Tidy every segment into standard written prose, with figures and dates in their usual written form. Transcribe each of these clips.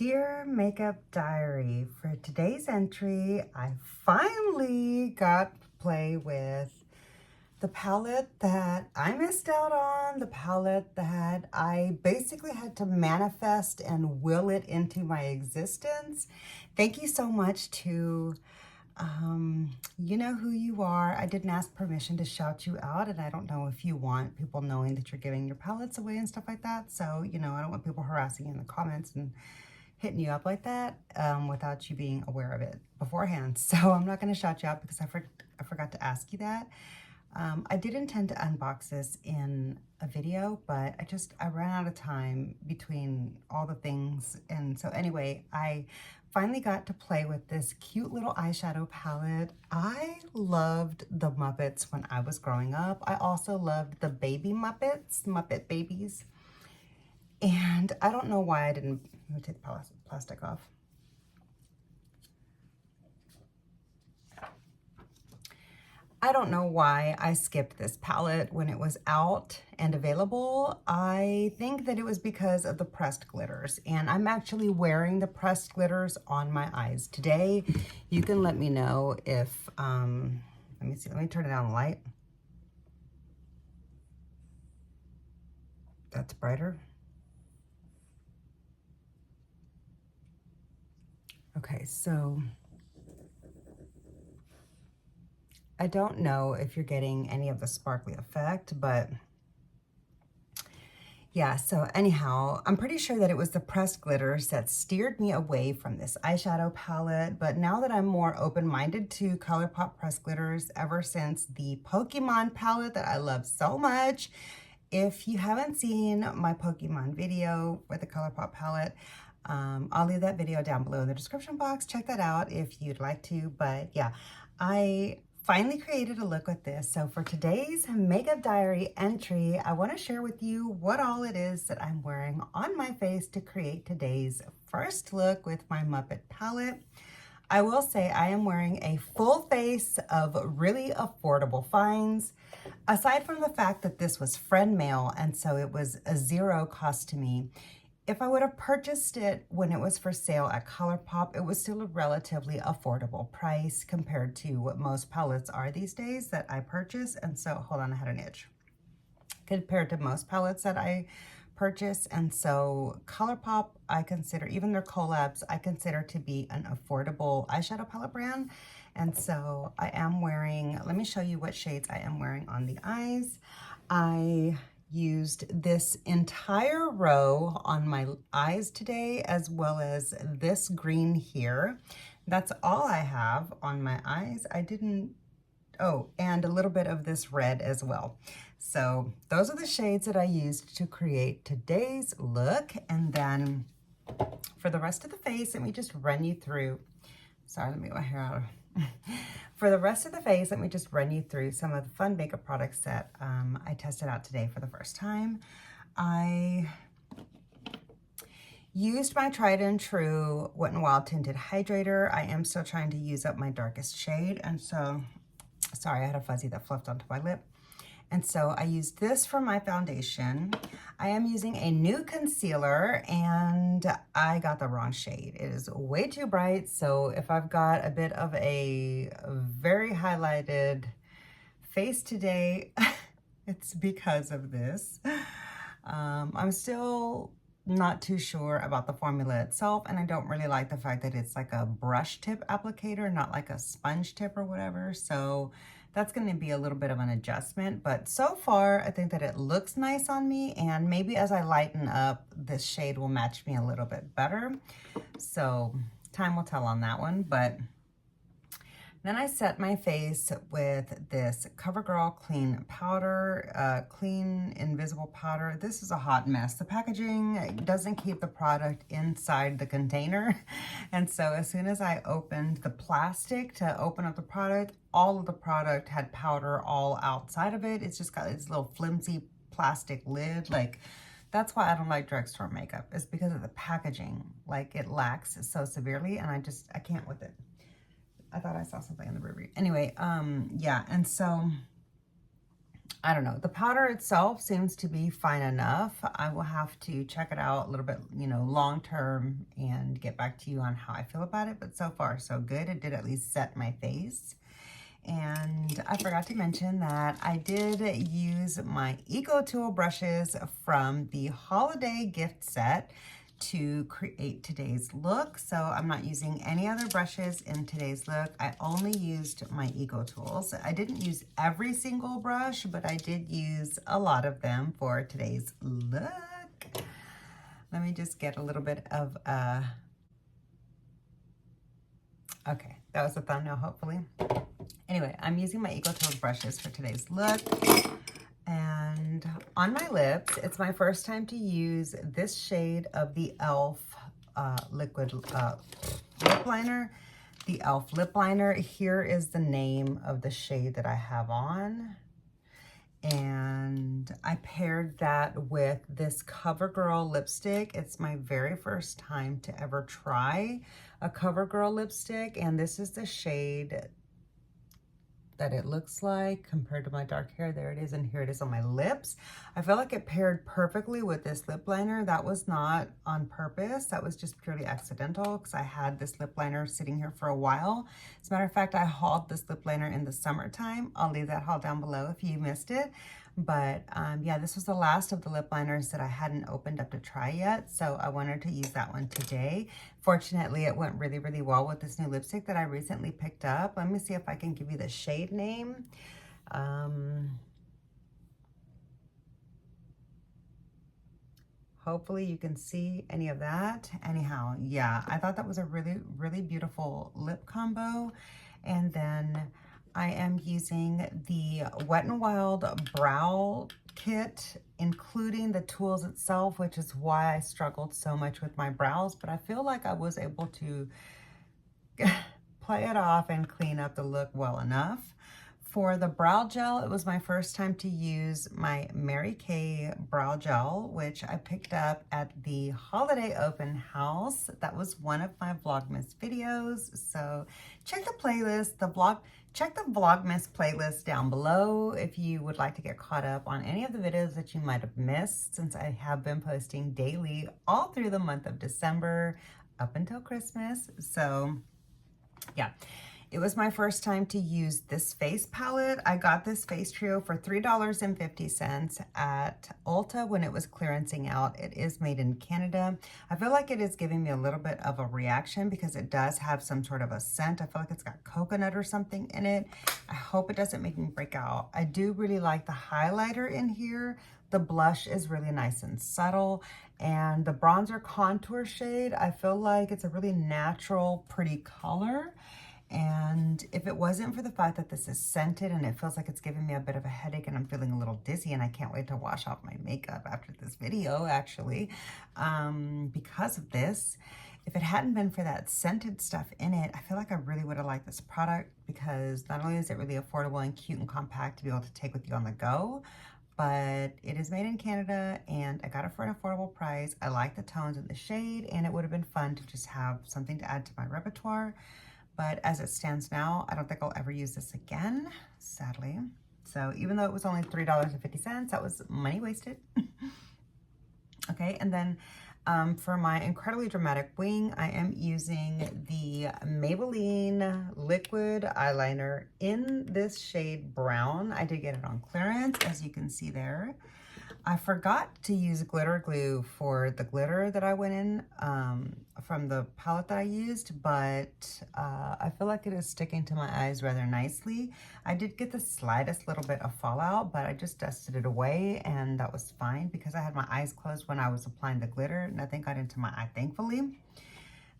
Dear Makeup Diary, for today's entry, I finally got to play with the palette that I missed out on, the palette that I basically had to manifest and will it into my existence. Thank you so much to you know who you are. I didn't ask permission to shout you out, and I don't know if you want people knowing that you're giving your palettes away and stuff like that. So, you know, I don't want people harassing you in the comments and hitting you up like that without you being aware of it beforehand. So I'm not going to shout you out because I forgot to ask you that. I did intend to unbox this in a video, but I ran out of time between all the things. And so anyway, I finally got to play with this cute little eyeshadow palette. I loved the Muppets when I was growing up. I also loved the baby Muppets, Muppet Babies. And I don't know why I didn't, let me take the plastic off. I don't know why I skipped this palette when it was out and available. I think that it was because of the pressed glitters, and I'm actually wearing the pressed glitters on my eyes today. You can let me know if, let me see, let me turn it down the light. That's brighter. Okay, so I don't know if you're getting any of the sparkly effect, but yeah, so anyhow, I'm pretty sure that it was the pressed glitters that steered me away from this eyeshadow palette, but now that I'm more open-minded to ColourPop pressed glitters ever since the Pokemon palette that I love so much. If you haven't seen my Pokemon video with the ColourPop palette, I'll leave that video down below in the description box. Check that out if you'd like to, but yeah, I finally created a look with this. So for today's makeup diary entry, I want to share with you what all it is that I'm wearing on my face to create today's first look with my Muppet palette. I will say I am wearing a full face of really affordable finds. Aside from the fact that this was friend mail and so it was a zero cost to me, if I would have purchased it when it was for sale at ColourPop, it was still a relatively affordable price compared to what most palettes are these days that I purchase. And so, hold on, I had an itch. Compared to most palettes that I purchase. And so ColourPop, I consider, even their collabs, I consider to be an affordable eyeshadow palette brand. And so I am wearing, let me show you what shades I am wearing on the eyes. I used this entire row on my eyes today, as well as this green here. That's all I have on my eyes. I didn't, oh, and a little bit of this red as well. So those are the shades that I used to create today's look. And then for the rest of the face, let me just run you through, sorry, let me get my hair out. For the rest of the face, let me just run you through some of the fun makeup products that I tested out today for the first time. I used my tried and true Wet n Wild Tinted Hydrator. I am still trying to use up my darkest shade, and so, sorry, I had a fuzzy that fluffed onto my lip. And so I used this for my foundation. I am using a new concealer and I got the wrong shade. It is way too bright. So if I've got a bit of a very highlighted face today, it's because of this. I'm still not too sure about the formula itself, and I don't really like the fact that it's like a brush tip applicator, not like a sponge tip or whatever. So that's going to be a little bit of an adjustment, but so far I think that it looks nice on me, and maybe as I lighten up, this shade will match me a little bit better. So time will tell on that one. But then I set my face with this CoverGirl Clean Powder, Clean Invisible Powder. This is a hot mess. The packaging doesn't keep the product inside the container. And so as soon as I opened the plastic to open up the product, all of the product had powder all outside of it. It's just got this little flimsy plastic lid. Like, that's why I don't like drugstore makeup. It's because of the packaging. Like, it lacks so severely, and I can't with it. I thought I saw something in the review. Anyway, yeah, and so I don't know. The powder itself seems to be fine enough. I will have to check it out a little bit, you know, long term and get back to you on how I feel about it. But so far, so good. It did at least set my face. And I forgot to mention that I did use my Eco Tool brushes from the holiday gift set to create today's look. So I'm not using any other brushes in today's look. I only used my Eco Tools. I didn't use every single brush, but I did use a lot of them for today's look. Let me just get a little bit of okay, that was the thumbnail, hopefully. Anyway, I'm using my Eco Tools brushes for today's look. And on my lips, it's my first time to use this shade of the e.l.f. Liquid lip liner. The e.l.f. lip liner. Here is the name of the shade that I have on. And I paired that with this CoverGirl lipstick. It's my very first time to ever try a CoverGirl lipstick. And this is the shade that it looks like compared to my dark hair. There it is, and here it is on my lips. I feel like it paired perfectly with this lip liner. That was not on purpose. That was just purely accidental because I had this lip liner sitting here for a while. As a matter of fact, I hauled this lip liner in the summertime. I'll leave that haul down below if you missed it. But yeah, this was the last of the lip liners that I hadn't opened up to try yet. So I wanted to use that one today. Fortunately, it went really, really well with this new lipstick that I recently picked up. Let me see if I can give you the shade name. Hopefully you can see any of that. Anyhow, yeah, I thought that was a really, really beautiful lip combo. And then I am using the Wet n Wild Brow Kit, including the tools itself, which is why I struggled so much with my brows. But I feel like I was able to play it off and clean up the look well enough. For the brow gel, it was my first time to use my Mary Kay brow gel, which I picked up at the holiday open house. That was one of my Vlogmas videos. So check the playlist, check the Vlogmas playlist down below if you would like to get caught up on any of the videos that you might have missed, since I have been posting daily all through the month of December up until Christmas. So yeah. It was my first time to use this face palette. I got this face trio for $3.50 at Ulta when it was clearancing out. It is made in Canada. I feel like it is giving me a little bit of a reaction because it does have some sort of a scent. I feel like it's got coconut or something in it. I hope it doesn't make me break out. I do really like the highlighter in here. The blush is really nice and subtle. And the bronzer contour shade, I feel like it's a really natural, pretty color. And if it wasn't for the fact that this is scented and it feels like it's giving me a bit of a headache and I'm feeling a little dizzy and I can't wait to wash off my makeup after this video, actually, because of this. If it hadn't been for that scented stuff in it, I feel like I really would have liked this product because not only is it really affordable and cute and compact to be able to take with you on the go, but it is made in Canada and I got it for an affordable price. I like the tones and the shade, and it would have been fun to just have something to add to my repertoire. But as it stands now, I don't think I'll ever use this again, sadly. So even though it was only $3.50, that was money wasted. Okay, and then for my incredibly dramatic wing, I am using the Maybelline liquid eyeliner in this shade brown. I did get it on clearance, as you can see there. I forgot to use glitter glue for the glitter that I went in from the palette that I used, but I feel like it is sticking to my eyes rather nicely. I did get the slightest little bit of fallout, but I just dusted it away and that was fine because I had my eyes closed when I was applying the glitter. Nothing got into my eye, thankfully.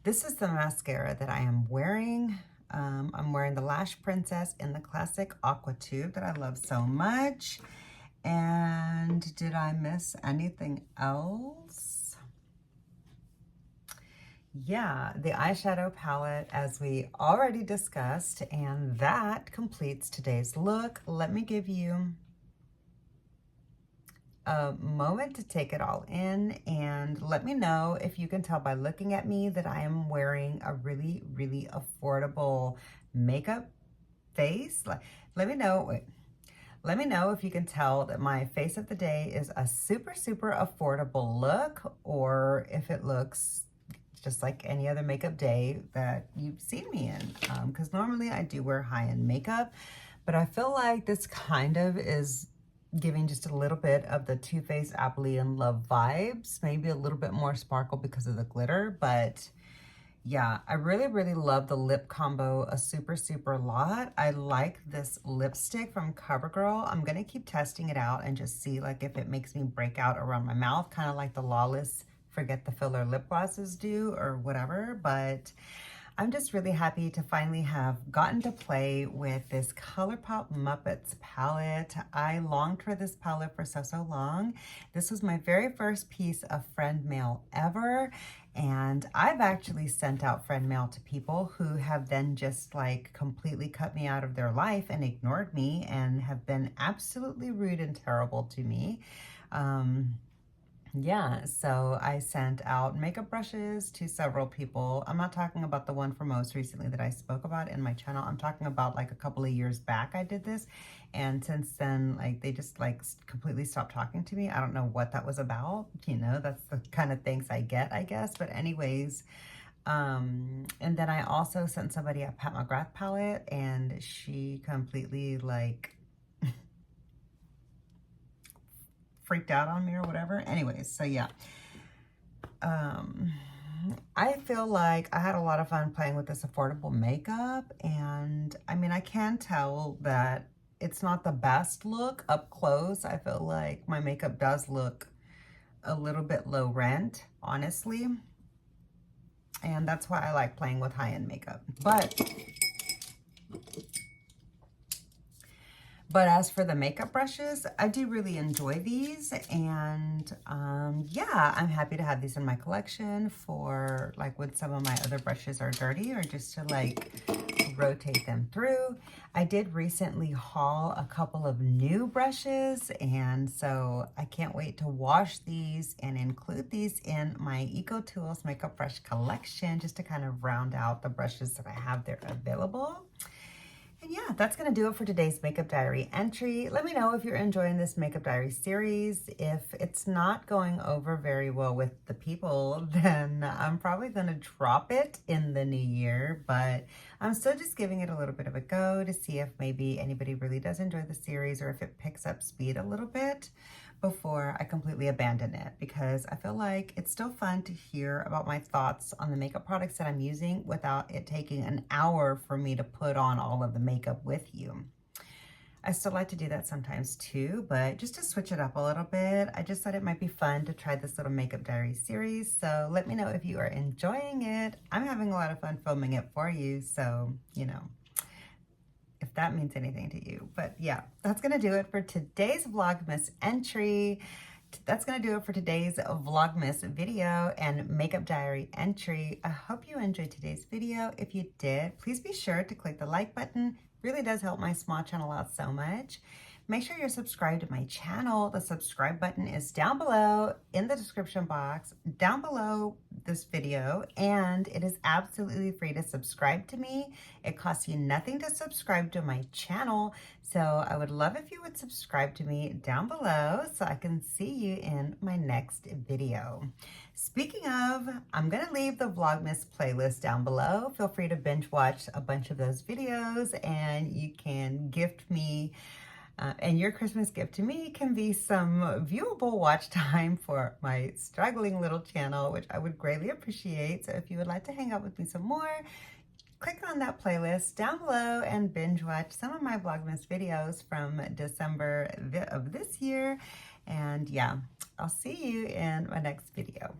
This is the mascara that I am wearing. I'm wearing the Lash Princess in the classic aqua tube that I love so much. And did I miss anything else? Yeah, the eyeshadow palette, as we already discussed, and that completes today's look. Let me give you a moment to take it all in and let me know if you can tell by looking at me that I am wearing a really, really affordable makeup face. Let me know. let me know if you can tell that my face of the day is a super, super affordable look, or if it looks just like any other makeup day that you've seen me in. Because normally I do wear high-end makeup, but I feel like this kind of is giving just a little bit of the Too Faced Apple in Love vibes, maybe a little bit more sparkle because of the glitter, but yeah, I really, really love the lip combo a super, super lot. I like this lipstick from CoverGirl. I'm gonna keep testing it out and just see like if it makes me break out around my mouth, kind of like the Lawless Forget the Filler lip glosses do or whatever, but I'm just really happy to finally have gotten to play with this ColourPop Muppets palette. I longed for this palette for so, so long. This was my very first piece of friend mail ever. And I've actually sent out friend mail to people who have then just like completely cut me out of their life and ignored me and have been absolutely rude and terrible to me. Yeah, so I sent out makeup brushes to several people. I'm not talking about the one from most recently that I spoke about in my channel. I'm talking about like a couple of years back I did this. And since then, like they just like completely stopped talking to me. I don't know what that was about. You know, that's the kind of things I get, I guess. But anyways, and then I also sent somebody a Pat McGrath palette and she completely like freaked out on me or whatever. Anyways, so yeah. I feel like I had a lot of fun playing with this affordable makeup, and I mean, I can tell that it's not the best look up close. I feel like my makeup does look a little bit low rent, honestly. And that's why I like playing with high-end makeup. But as for the makeup brushes, I do really enjoy these, and yeah, I'm happy to have these in my collection for like when some of my other brushes are dirty, or just to like rotate them through. I did recently haul a couple of new brushes, and so I can't wait to wash these and include these in my Eco Tools makeup brush collection, just to kind of round out the brushes that I have there available. And yeah, that's going to do it for today's Makeup Diary entry. Let me know if you're enjoying this Makeup Diary series. If it's not going over very well with the people, then I'm probably going to drop it in the new year. But I'm still just giving it a little bit of a go to see if maybe anybody really does enjoy the series, or if it picks up speed a little bit before I completely abandon it, because I feel like it's still fun to hear about my thoughts on the makeup products that I'm using without it taking an hour for me to put on all of the makeup with you. I still like to do that sometimes too, but just to switch it up a little bit, I just thought it might be fun to try this little Makeup Diary series. So let me know if you are enjoying it. I'm having a lot of fun filming it for you, so, you know, if that means anything to you. But yeah, that's gonna do it for today's Vlogmas entry. That's gonna do it for today's Vlogmas video and Makeup Diary entry. I hope you enjoyed today's video. If you did, please be sure to click the like button. It really does help my small channel out so much. Make sure you're subscribed to my channel. The subscribe button is down below in the description box, down below this video, and it is absolutely free to subscribe to me. It costs you nothing to subscribe to my channel, so I would love if you would subscribe to me down below so I can see you in my next video. Speaking of, I'm gonna leave the Vlogmas playlist down below. Feel free to binge watch a bunch of those videos, and you can gift me and your Christmas gift to me can be some viewable watch time for my struggling little channel, which I would greatly appreciate. So if you would like to hang out with me some more, click on that playlist down below and binge watch some of my Vlogmas videos from December of this year. And yeah, I'll see you in my next video.